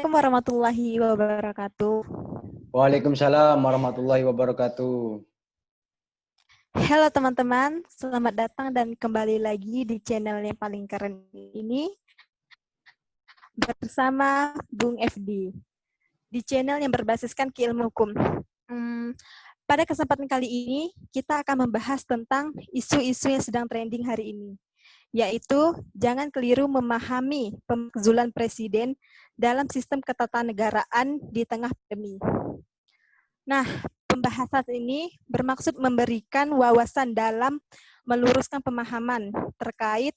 Assalamualaikum warahmatullahi wabarakatuh. Waalaikumsalam warahmatullahi wabarakatuh. Halo teman-teman, selamat datang dan kembali lagi di channel yang paling keren ini bersama Bung FD di channel yang berbasiskan keilmu hukum. Pada kesempatan kali ini kita akan membahas tentang isu-isu yang sedang trending hari ini, yaitu jangan keliru memahami pemakzulan presiden dalam sistem ketatanegaraan di tengah pandemi. Nah, pembahasan ini bermaksud memberikan wawasan dalam meluruskan pemahaman terkait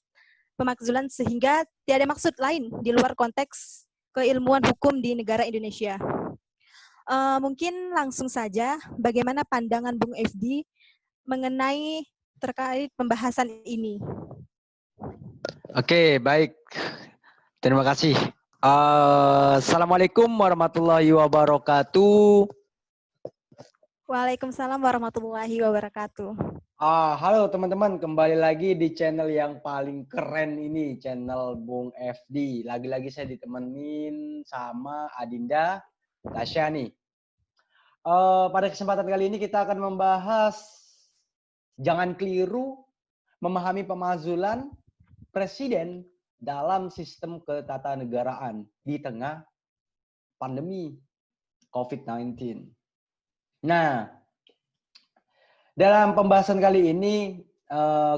pemakzulan sehingga tiada maksud lain di luar konteks keilmuan hukum di negara Indonesia. Mungkin langsung saja, bagaimana pandangan Bung FD mengenai terkait pembahasan ini? Oke, baik. Terima kasih. Assalamualaikum warahmatullahi wabarakatuh. Waalaikumsalam warahmatullahi wabarakatuh. Halo teman-teman, kembali lagi di channel yang paling keren ini, channel Bung FD. Lagi-lagi saya ditemenin sama Adinda Tasya nih. Pada kesempatan kali ini kita akan membahas jangan keliru memahami pemakzulan presiden dalam sistem ketatanegaraan di tengah pandemi COVID-19. Nah, dalam pembahasan kali ini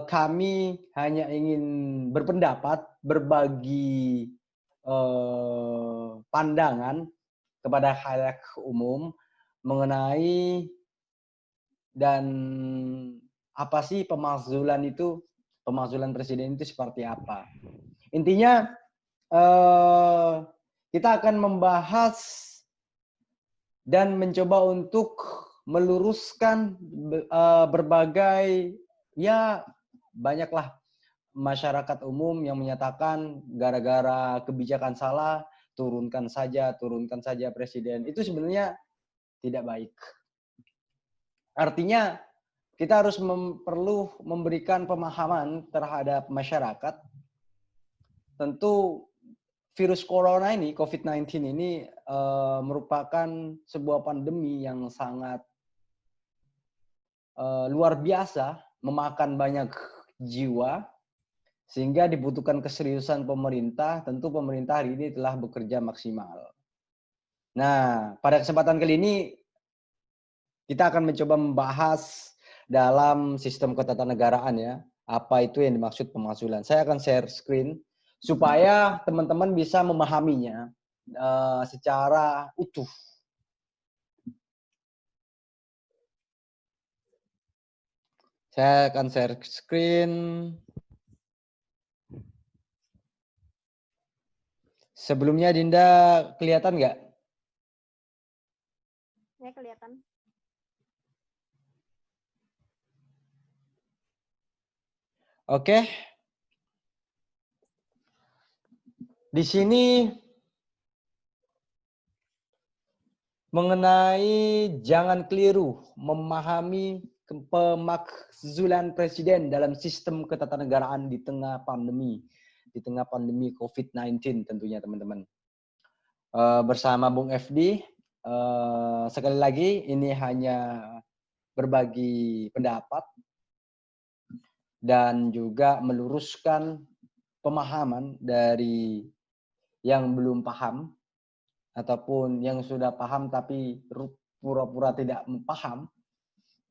kami hanya ingin berpendapat, berbagi pandangan kepada khalayak umum mengenai dan apa sih pemakzulan itu, pemakzulan presiden itu seperti apa. Intinya kita akan membahas dan mencoba untuk meluruskan berbagai, ya banyaklah masyarakat umum yang menyatakan gara-gara kebijakan salah, turunkan saja presiden. Itu sebenarnya tidak baik. Artinya kita harus perlu memberikan pemahaman terhadap masyarakat. Tentu virus corona ini, COVID-19 ini merupakan sebuah pandemi yang sangat luar biasa, memakan banyak jiwa, sehingga dibutuhkan keseriusan pemerintah. Tentu pemerintah hari ini telah bekerja maksimal. Nah, pada kesempatan kali ini kita akan mencoba membahas dalam sistem ketatanegaraan ya, apa itu yang dimaksud pemakzulan. Saya akan share screen supaya teman-teman bisa memahaminya secara utuh. Saya akan share screen. Sebelumnya Dinda kelihatan nggak? Ya, kelihatan. Oke. Di sini mengenai jangan keliru memahami pemakzulan presiden dalam sistem ketatanegaraan di tengah pandemi COVID-19 tentunya teman-teman. Bersama Bung FD, sekali lagi ini hanya berbagi pendapat dan juga meluruskan pemahaman dari yang belum paham ataupun yang sudah paham tapi pura-pura tidak paham.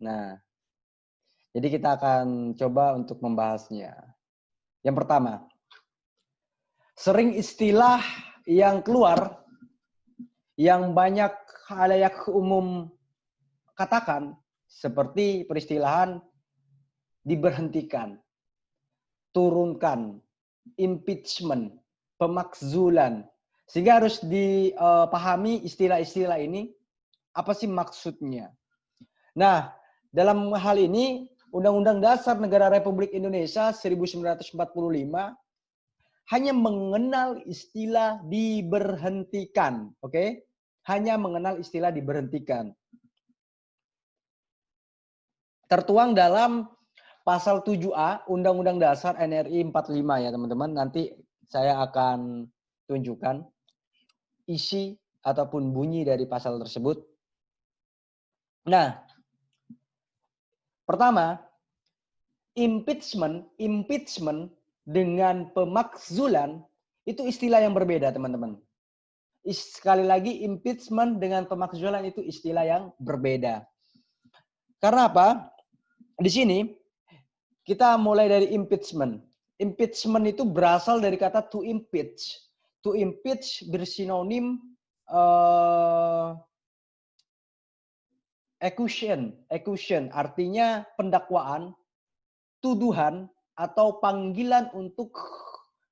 Nah, jadi kita akan coba untuk membahasnya. Yang pertama, sering istilah yang keluar yang banyak khalayak umum katakan seperti peristilahan diberhentikan, turunkan, impeachment, pemakzulan. Sehingga harus dipahami istilah-istilah ini apa sih maksudnya. Nah, dalam hal ini Undang-Undang Dasar Negara Republik Indonesia 1945 hanya mengenal istilah diberhentikan, oke? Hanya mengenal istilah diberhentikan. Tertuang dalam Pasal 7A Undang-Undang Dasar NRI 45 ya teman-teman. Nanti saya akan tunjukkan. isi ataupun bunyi dari pasal tersebut. Nah, pertama, impeachment dengan pemakzulan itu istilah yang berbeda, teman-teman. Sekali lagi, impeachment dengan pemakzulan itu istilah yang berbeda. Karena apa? Di sini kita mulai dari impeachment. Impeachment itu berasal dari kata to impeach. To impeach bersinonim accusation artinya pendakwaan, tuduhan, atau panggilan untuk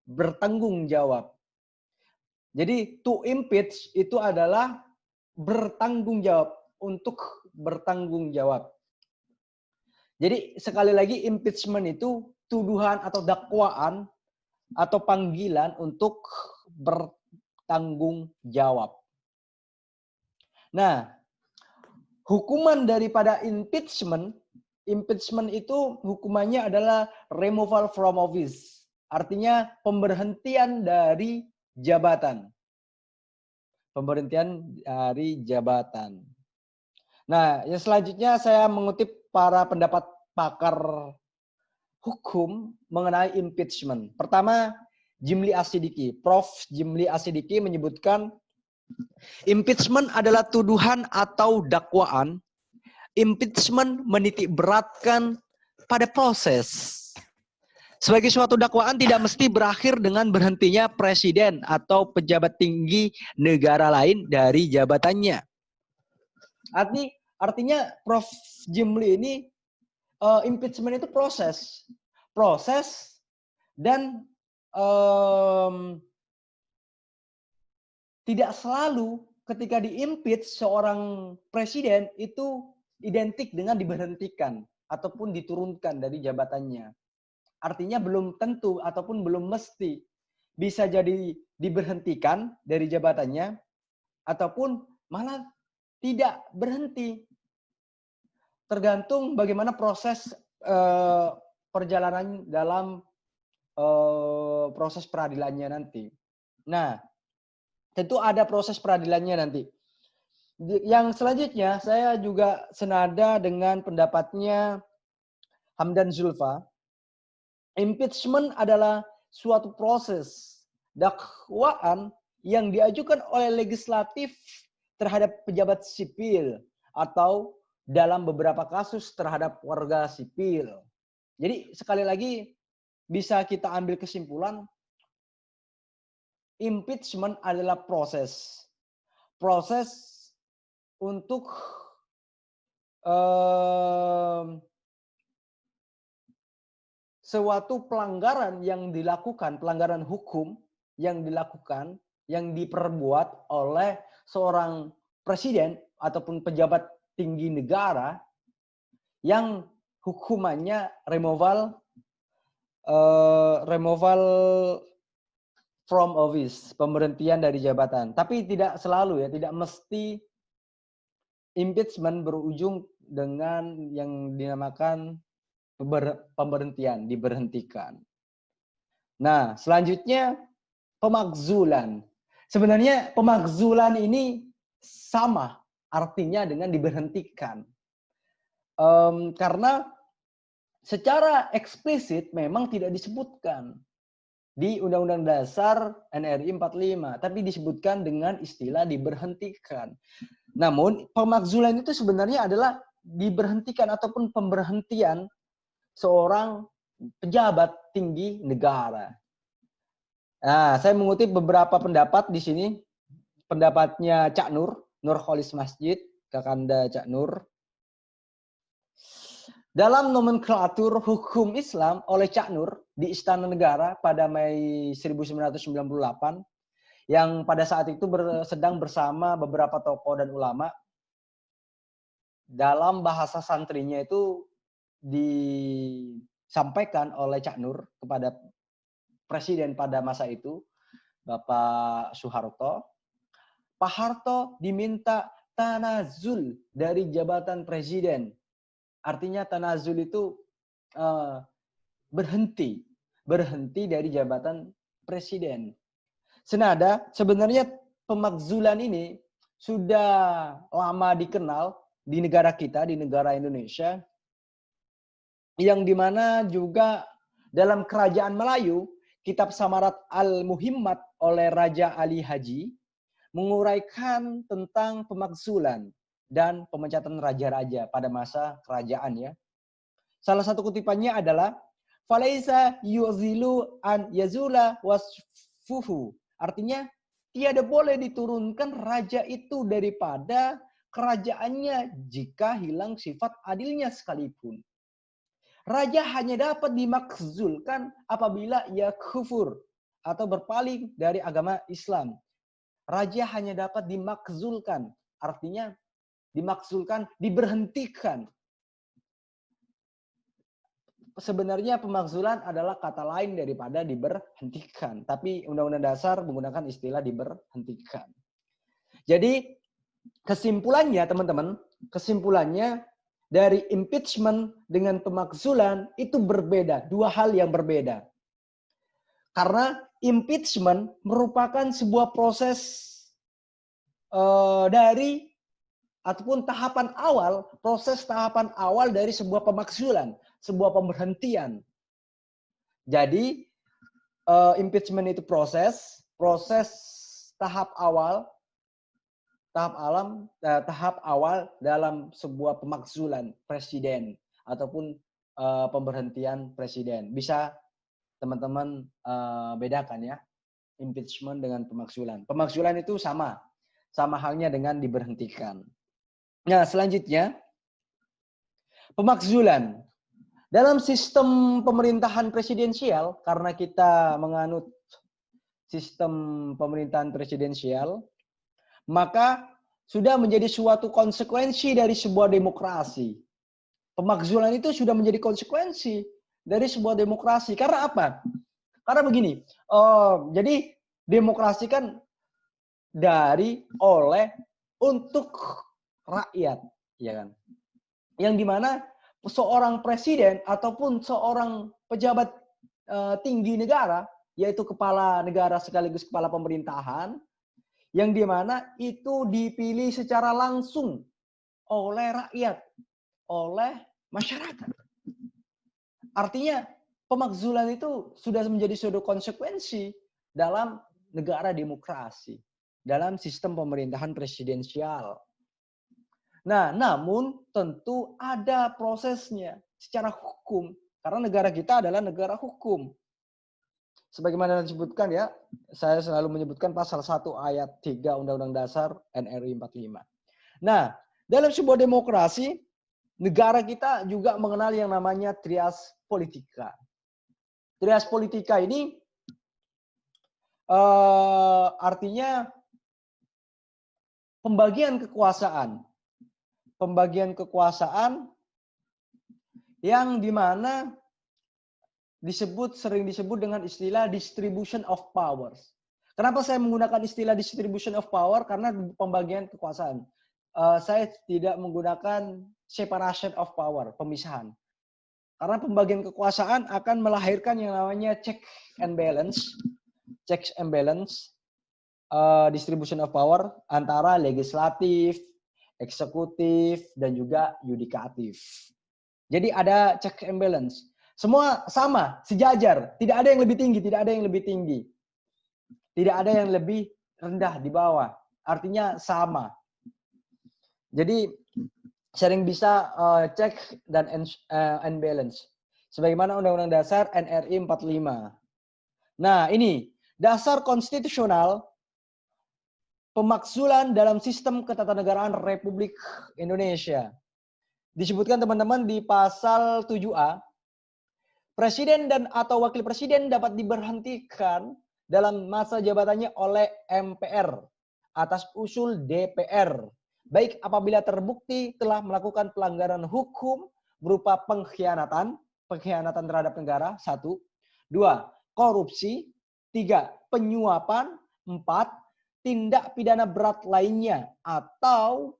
bertanggung jawab. Jadi to impeach itu adalah bertanggung jawab, untuk bertanggung jawab. Jadi sekali lagi impeachment itu tuduhan atau dakwaan atau panggilan untuk bertanggung jawab. Nah, hukuman daripada impeachment itu hukumannya adalah removal from office. Artinya pemberhentian dari jabatan. Pemberhentian dari jabatan. Nah, yang selanjutnya saya mengutip para pendapat pakar hukum mengenai impeachment. Pertama, Jimli Asidiki. Prof. Jimli Asidiki menyebutkan impeachment adalah tuduhan atau dakwaan. Impeachment menitik beratkan pada proses. Sebagai suatu dakwaan tidak mesti berakhir dengan berhentinya presiden atau pejabat tinggi negara lain dari jabatannya. Artinya Prof. Jimli ini impeachment itu proses dan tidak selalu ketika diimpeach seorang presiden itu identik dengan diberhentikan ataupun diturunkan dari jabatannya. Artinya belum tentu ataupun belum mesti, bisa jadi diberhentikan dari jabatannya ataupun malah tidak berhenti. Tergantung bagaimana proses perjalanan dalam proses peradilannya nanti. Nah, tentu ada proses peradilannya nanti. Yang selanjutnya, saya juga senada dengan pendapatnya Hamdan Zulfa. Impeachment adalah suatu proses dakwaan yang diajukan oleh legislatif terhadap pejabat sipil atau dalam beberapa kasus terhadap warga sipil. Jadi sekali lagi bisa kita ambil kesimpulan, impeachment adalah proses untuk suatu pelanggaran yang dilakukan, pelanggaran hukum yang dilakukan, yang diperbuat oleh seorang presiden ataupun pejabat tinggi negara yang hukumannya removal from office, pemberhentian dari jabatan. Tapi tidak selalu ya, tidak mesti impeachment berujung dengan yang dinamakan pemberhentian, diberhentikan. Nah, selanjutnya pemakzulan. Sebenarnya pemakzulan ini sama artinya dengan diberhentikan. Karena secara eksplisit memang tidak disebutkan di Undang-Undang Dasar NRI 45, tapi disebutkan dengan istilah diberhentikan. Namun pemakzulan itu sebenarnya adalah diberhentikan ataupun pemberhentian seorang pejabat tinggi negara. Nah, saya mengutip beberapa pendapat di sini. Pendapatnya Cak Nur Kholis Masjid, Kakanda Cak Nur. Dalam nomenklatur hukum Islam oleh Cak Nur di Istana Negara pada Mei 1998, yang pada saat itu sedang bersama beberapa tokoh dan ulama, dalam bahasa santrinya itu disampaikan oleh Cak Nur kepada presiden pada masa itu, Bapak Soeharto. Pak Harto diminta tanazul dari jabatan presiden. Artinya tanazul itu berhenti dari jabatan presiden. Senada, sebenarnya pemakzulan ini sudah lama dikenal di negara kita, di negara Indonesia, yang dimana juga dalam kerajaan Melayu, kitab Samarat Al-Muhimmat oleh Raja Ali Haji menguraikan tentang pemakzulan dan pemecatan raja-raja pada masa kerajaan ya. Salah satu kutipannya adalah falaisa yuzilu an yazula wasfuhu. Artinya tiada boleh diturunkan raja itu daripada kerajaannya jika hilang sifat adilnya sekalipun. Raja hanya dapat dimakzulkan apabila ia kufur atau berpaling dari agama Islam. Raja hanya dapat dimakzulkan, artinya dimakzulkan, diberhentikan. Sebenarnya pemakzulan adalah kata lain daripada diberhentikan. Tapi Undang-Undang Dasar menggunakan istilah diberhentikan. Jadi kesimpulannya teman-teman, kesimpulannya dari impeachment dengan pemakzulan itu berbeda. Dua hal yang berbeda. Karena impeachment merupakan sebuah proses dari ataupun proses tahapan awal dari sebuah pemakzulan, sebuah pemberhentian. Jadi impeachment itu proses tahap awal dalam sebuah pemakzulan presiden ataupun pemberhentian presiden. Bisa teman-teman bedakan ya, impeachment dengan pemakzulan. Pemakzulan itu sama halnya dengan diberhentikan. Nah, selanjutnya pemakzulan. Dalam sistem pemerintahan presidensial, karena kita menganut sistem pemerintahan presidensial, maka sudah menjadi suatu konsekuensi dari sebuah demokrasi. Pemakzulan itu sudah menjadi konsekuensi dari sebuah demokrasi. Karena apa? Karena begini, jadi demokrasi kan untuk rakyat, ya kan? Yang dimana seorang presiden ataupun seorang pejabat tinggi negara, yaitu kepala negara sekaligus kepala pemerintahan, yang dimana itu dipilih secara langsung oleh rakyat, oleh masyarakat. Artinya pemakzulan itu sudah menjadi suatu konsekuensi dalam negara demokrasi, dalam sistem pemerintahan presidensial. Nah, namun tentu ada prosesnya secara hukum. Karena negara kita adalah negara hukum. Sebagaimana disebutkan ya, saya selalu menyebutkan pasal 1 ayat 3 Undang-Undang Dasar NRI 45. Nah, dalam sebuah demokrasi, negara kita juga mengenal yang namanya trias politika. Trias politika ini artinya pembagian kekuasaan yang dimana sering disebut dengan istilah distribution of powers. Kenapa saya menggunakan istilah distribution of power? Karena pembagian kekuasaan. Saya tidak menggunakan separation of power, pemisahan. Karena pembagian kekuasaan akan melahirkan yang namanya check and balance. Checks and balance. Distribution of power antara legislatif, eksekutif, dan juga yudikatif. Jadi ada check and balance. Semua sama, sejajar. Tidak ada yang lebih tinggi, tidak ada yang lebih tinggi. Tidak ada yang lebih rendah di bawah. Artinya sama. Jadi sering bisa check dan and balance. Sebagaimana Undang-Undang Dasar NRI 45. Nah, ini dasar konstitusional pemakzulan dalam sistem ketatanegaraan Republik Indonesia. Disebutkan teman-teman di pasal 7A, presiden dan atau wakil presiden dapat diberhentikan dalam masa jabatannya oleh MPR atas usul DPR, baik apabila terbukti telah melakukan pelanggaran hukum berupa pengkhianatan terhadap negara, 1. 2. Korupsi. 3. Penyuapan. 4. Tindak pidana berat lainnya atau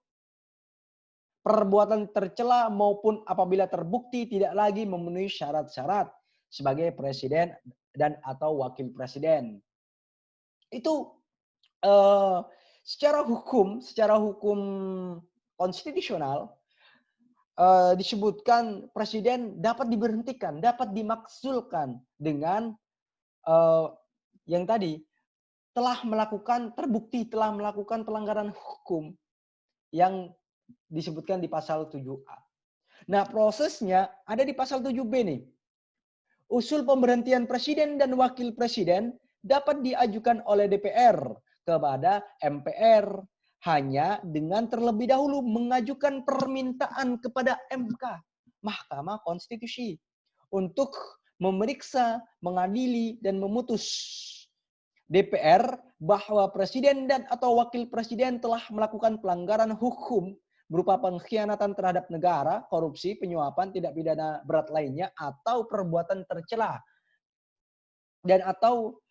perbuatan tercela maupun apabila terbukti tidak lagi memenuhi syarat-syarat sebagai presiden dan atau wakil presiden. Itu secara hukum konstitusional disebutkan presiden dapat diberhentikan, dapat dimakzulkan dengan yang tadi terbukti telah melakukan pelanggaran hukum yang disebutkan di pasal 7A. Nah, prosesnya ada di pasal 7B nih. Usul pemberhentian presiden dan wakil presiden dapat diajukan oleh DPR kepada MPR hanya dengan terlebih dahulu mengajukan permintaan kepada MK, Mahkamah Konstitusi, untuk memeriksa, mengadili, dan memutus DPR bahwa presiden dan atau wakil presiden telah melakukan pelanggaran hukum berupa pengkhianatan terhadap negara, korupsi, penyuapan, tindak pidana berat lainnya, atau perbuatan tercela. Dan atau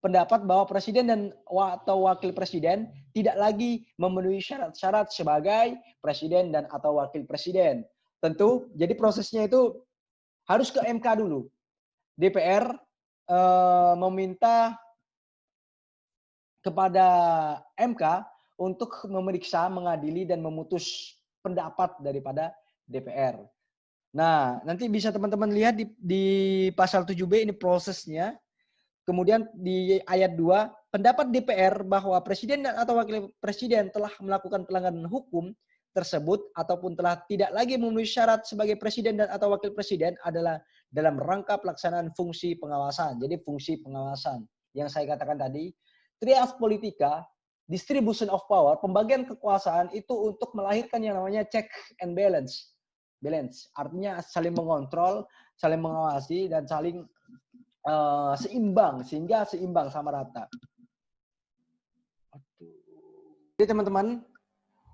pendapat bahwa presiden dan atau wakil presiden tidak lagi memenuhi syarat-syarat sebagai presiden dan atau wakil presiden. Tentu, jadi prosesnya itu harus ke MK dulu. DPR meminta kepada MK untuk memeriksa, mengadili, dan memutus pendapat daripada DPR. Nah, nanti bisa teman-teman lihat di pasal 7B ini prosesnya. Kemudian di ayat 2, pendapat DPR bahwa presiden dan atau wakil presiden telah melakukan pelanggaran hukum tersebut ataupun telah tidak lagi memenuhi syarat sebagai presiden dan atau wakil presiden adalah dalam rangka pelaksanaan fungsi pengawasan. Jadi fungsi pengawasan yang saya katakan tadi, trias politika, distribution of power, pembagian kekuasaan itu untuk melahirkan yang namanya check and balance. Artinya saling mengontrol, saling mengawasi, dan saling seimbang, sehingga seimbang sama rata. Jadi teman-teman,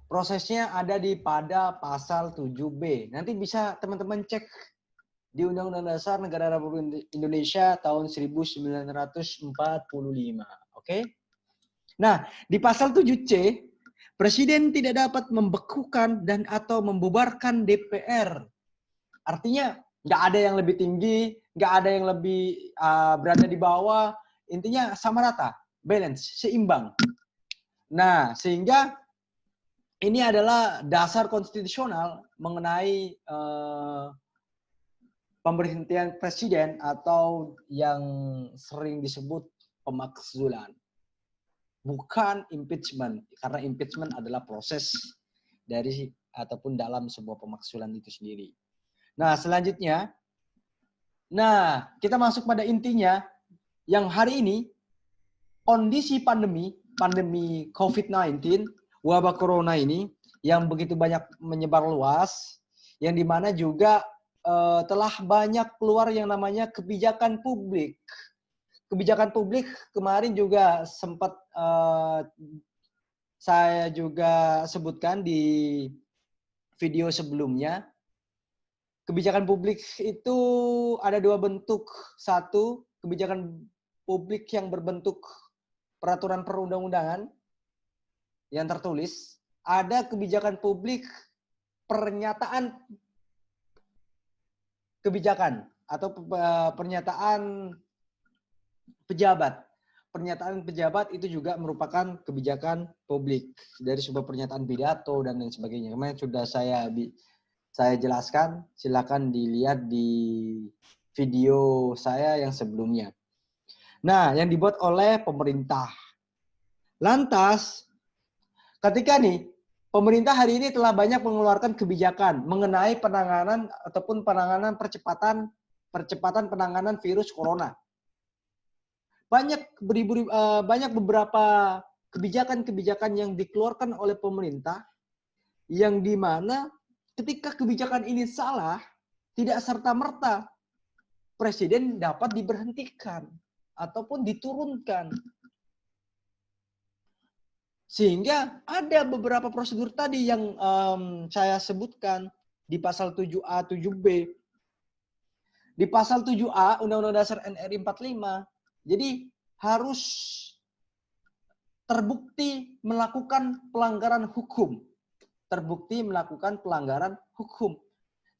prosesnya ada pada pasal 7B. Nanti bisa teman-teman cek di Undang-Undang Dasar Negara Republik Indonesia tahun 1945. Oke? Nah, di pasal 7C, Presiden tidak dapat membekukan dan atau membubarkan DPR. Artinya, nggak ada yang lebih tinggi, nggak ada yang lebih berada di bawah, intinya sama rata, balance, seimbang. Nah, sehingga ini adalah dasar konstitusional mengenai pemberhentian presiden atau yang sering disebut pemakzulan. Bukan impeachment, karena impeachment adalah proses dari ataupun dalam sebuah pemakzulan itu sendiri. Nah, selanjutnya, kita masuk pada intinya, yang hari ini, kondisi pandemi COVID-19, wabah corona ini, yang begitu banyak menyebar luas, yang dimana juga telah banyak keluar yang namanya kebijakan publik. Kebijakan publik kemarin juga sempat saya juga sebutkan di video sebelumnya. Kebijakan publik itu ada dua bentuk. Satu, kebijakan publik yang berbentuk peraturan perundang-undangan yang tertulis. Ada kebijakan publik pernyataan kebijakan atau pernyataan pejabat. Pernyataan pejabat itu juga merupakan kebijakan publik dari sebuah pernyataan pidato dan lain sebagainya. Kemarin sudah saya jelaskan, silakan dilihat di video saya yang sebelumnya. Nah, yang dibuat oleh pemerintah. Lantas, ketika pemerintah hari ini telah banyak mengeluarkan kebijakan mengenai penanganan ataupun percepatan penanganan virus corona. Banyak beberapa kebijakan-kebijakan yang dikeluarkan oleh pemerintah yang dimana ketika kebijakan ini salah, tidak serta-merta presiden dapat diberhentikan ataupun diturunkan. Sehingga ada beberapa prosedur tadi yang saya sebutkan di pasal 7A, 7B. Di pasal 7A Undang-Undang Dasar NRI 45, jadi harus terbukti melakukan pelanggaran hukum. Terbukti melakukan pelanggaran hukum.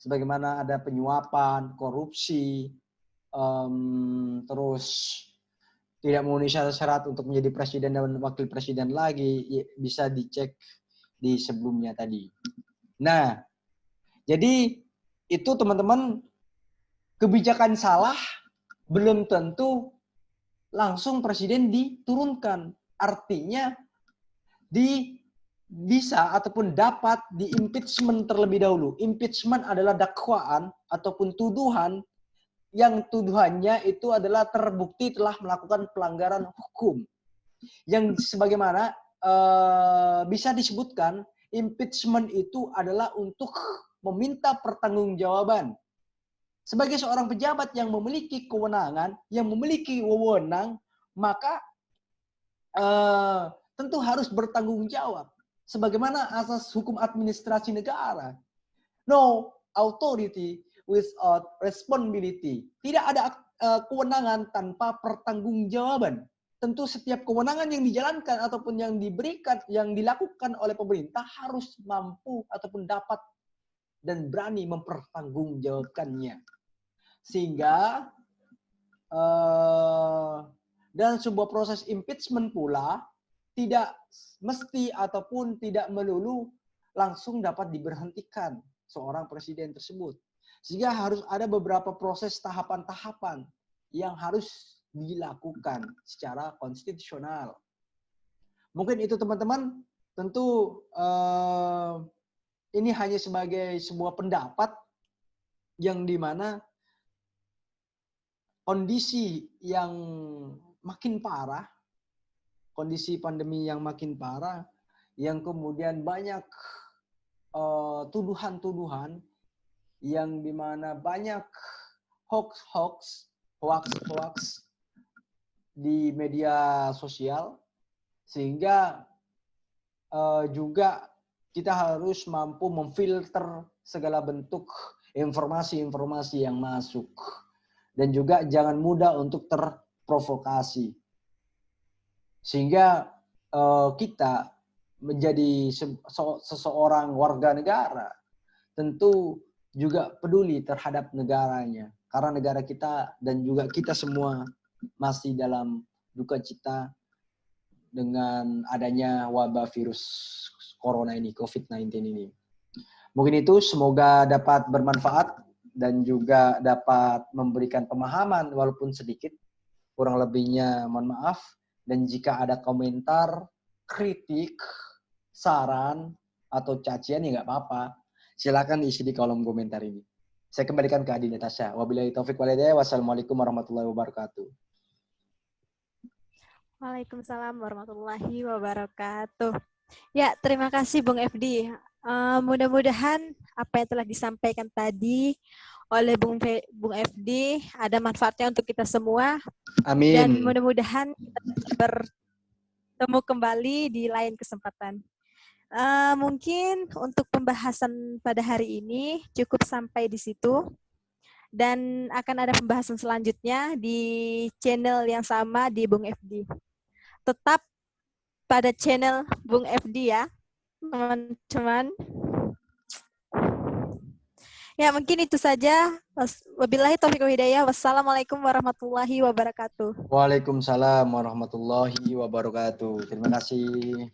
Sebagaimana ada penyuapan, korupsi, terus tidak memenuhi syarat untuk menjadi presiden dan wakil presiden lagi, bisa dicek di sebelumnya tadi. Nah, jadi itu teman-teman, kebijakan salah belum tentu langsung presiden diturunkan. Artinya bisa ataupun dapat di impeachment terlebih dahulu. Impeachment adalah dakwaan ataupun tuduhan yang tuduhannya itu adalah terbukti telah melakukan pelanggaran hukum. Yang sebagaimana bisa disebutkan, impeachment itu adalah untuk meminta pertanggungjawaban. Sebagai seorang pejabat yang memiliki kewenangan, yang memiliki wewenang, maka tentu harus bertanggung jawab. Sebagaimana asas hukum administrasi negara. No authority without responsibility. Tidak ada kewenangan tanpa pertanggungjawaban. Tentu setiap kewenangan yang dijalankan ataupun yang diberikan, yang dilakukan oleh pemerintah harus mampu ataupun dapat dan berani mempertanggungjawabkannya. Sehingga dalam sebuah proses impeachment pula tidak mesti ataupun tidak melulu langsung dapat diberhentikan seorang presiden tersebut. Sehingga harus ada beberapa proses tahapan-tahapan yang harus dilakukan secara konstitusional. Mungkin itu teman-teman, tentu ini hanya sebagai sebuah pendapat yang dimana kondisi yang makin parah, kondisi pandemi yang makin parah, yang kemudian banyak tuduhan-tuduhan, yang dimana banyak hoax di media sosial, sehingga juga kita harus mampu memfilter segala bentuk informasi-informasi yang masuk. Dan juga jangan mudah untuk terprovokasi. Sehingga kita menjadi seseorang warga negara tentu juga peduli terhadap negaranya. Karena negara kita dan juga kita semua masih dalam duka cita dengan adanya wabah virus corona ini, COVID-19 ini. Mungkin itu, semoga dapat bermanfaat dan juga dapat memberikan pemahaman walaupun sedikit. Kurang lebihnya mohon maaf. Dan jika ada komentar, kritik, saran, atau cacian ya nggak apa-apa. Silakan isi di kolom komentar ini. Saya kembalikan ke Adi Natasha. Wabillahi taufiq walhidayah. Wassalamualaikum warahmatullahi wabarakatuh. Waalaikumsalam warahmatullahi wabarakatuh. Ya, terima kasih Bung FD. Mudah-mudahan apa yang telah disampaikan tadi oleh Bung FD ada manfaatnya untuk kita semua. Amin. Dan mudah-mudahan kita bertemu kembali di lain kesempatan. Mungkin untuk pembahasan pada hari ini cukup sampai di situ. Dan akan ada pembahasan selanjutnya di channel yang sama di Bung FD. Tetap pada channel Bung FD ya, teman-teman. Ya, mungkin itu saja. Wabillahi taufiq wal hidayah. Wassalamualaikum warahmatullahi wabarakatuh. Waalaikumsalam warahmatullahi wabarakatuh. Terima kasih.